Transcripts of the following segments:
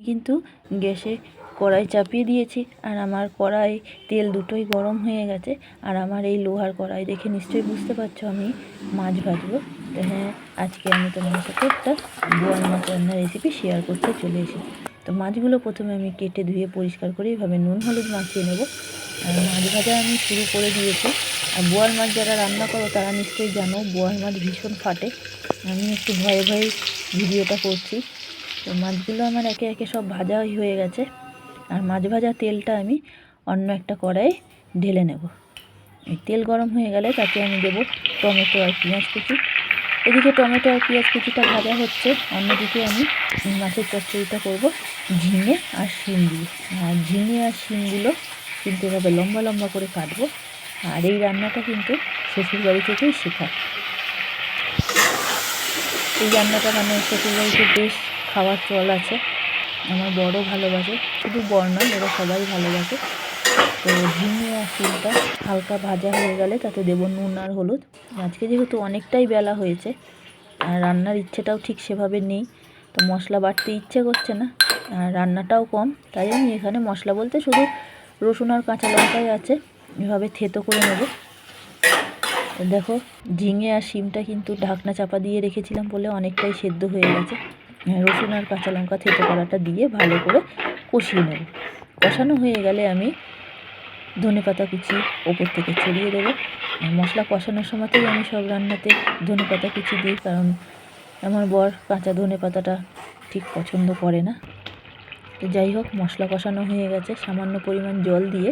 কিন্তু গ্যাসে কড়াই চাপিয়ে দিয়েছি, আর আমার কড়াই তেল দুটোই গরম হয়ে গেছে। আর আমার এই লোহার কড়াই দেখে নিশ্চয়ই বুঝতে পারছো আমি মাছ ভাজবো। তো হ্যাঁ, আজকে আমি তোমাদের সাথে একটা বোয়াল মাছ রান্নার রেসিপি শেয়ার করতে চলে এসেছি। তো মাছগুলো প্রথমে আমি কেটে ধুয়ে পরিষ্কার করে এইভাবে নুন হলুদ মাখিয়ে নেব। আর মাছ ভাজা আমি শুরু করে দিয়েছি। আর বোয়াল মাছ যারা রান্না করো তারা নিশ্চয়ই জানো বোয়াল মাছ ভীষণ ফাটে। আমি একটু ভয়ে ভয়ে ভিডিওটা করছি। তো মাছগুলো আমার একে একে সব ভাজা হয়ে গেছে। আর মাছ ভাজা তেলটা আমি অন্য একটা কড়াইয়ে ঢেলে নেব। এই তেল গরম হয়ে গেলে তাতে আমি দেব টমেটো আর পেঁয়াজ কুচি। এদিকে টমেটো আর পেঁয়াজ কুচিটা ভাজা হচ্ছে, অন্যদিকে আমি মাছের চচ্চড়িটা করব ঝিঙে আর শিম দিয়ে। আর ঝিঙে আর শিমগুলো কিন্তু এভাবে লম্বা লম্বা করে কাটবো। আর এই রান্নাটা কিন্তু শ্বশুরবাড়ি থেকেই শেখা। এই রান্নাটা মানে শ্বশুরবাড়িতে বেশ খাওয়ার চল আছে। আমার বড় ভালোবাসে, শুধু বর নয়, ওরা সবাই ভালোবাসে। তো ঝিঙে আর শিমটা হালকা ভাজা হয়ে গেলে তাতে দেবো নুন আর হলুদ। আজকে যেহেতু অনেকটাই বেলা হয়েছে আর রান্নার ইচ্ছেটাও ঠিক সেভাবে নেই, তো মশলা বাটতে ইচ্ছে করছে না, আর রান্নাটাও কম, তাই আমি এখানে মশলা বলতে শুধু রসুন আর কাঁচা লঙ্কাই আছে, এভাবে থেতো করে নেব। দেখো ঝিঙে আর শিমটা কিন্তু ঢাকনা চাপা দিয়ে রেখেছিলাম বলে অনেকটাই সেদ্ধ হয়ে গেছে। রসুন আর কাঁচা লঙ্কা থেতো করাটা দিয়ে ভালো করে কষিয়ে নেব। কষানো হয়ে গেলে আমি ধনেপাতা কুচি ওপর থেকে ছড়িয়ে দেবো। মশলা কষানোর সময়তেই আমি সব রান্নাতে ধনেপাতা কুচি দিই, কারণ আমার বর কাঁচা ধনেপাতাটা ঠিক পছন্দ করে না। তো যাই হোক, মশলা কষানো হয়ে গেছে, সামান্য পরিমাণ জল দিয়ে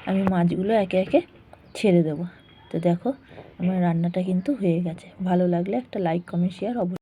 আমি মাছগুলো একে একে ছেড়ে দেবো। তো দেখো আমার রান্নাটা কিন্তু হয়ে গেছে। ভালো লাগলে একটা লাইক কমেন্ট শেয়ার অবশ্যই।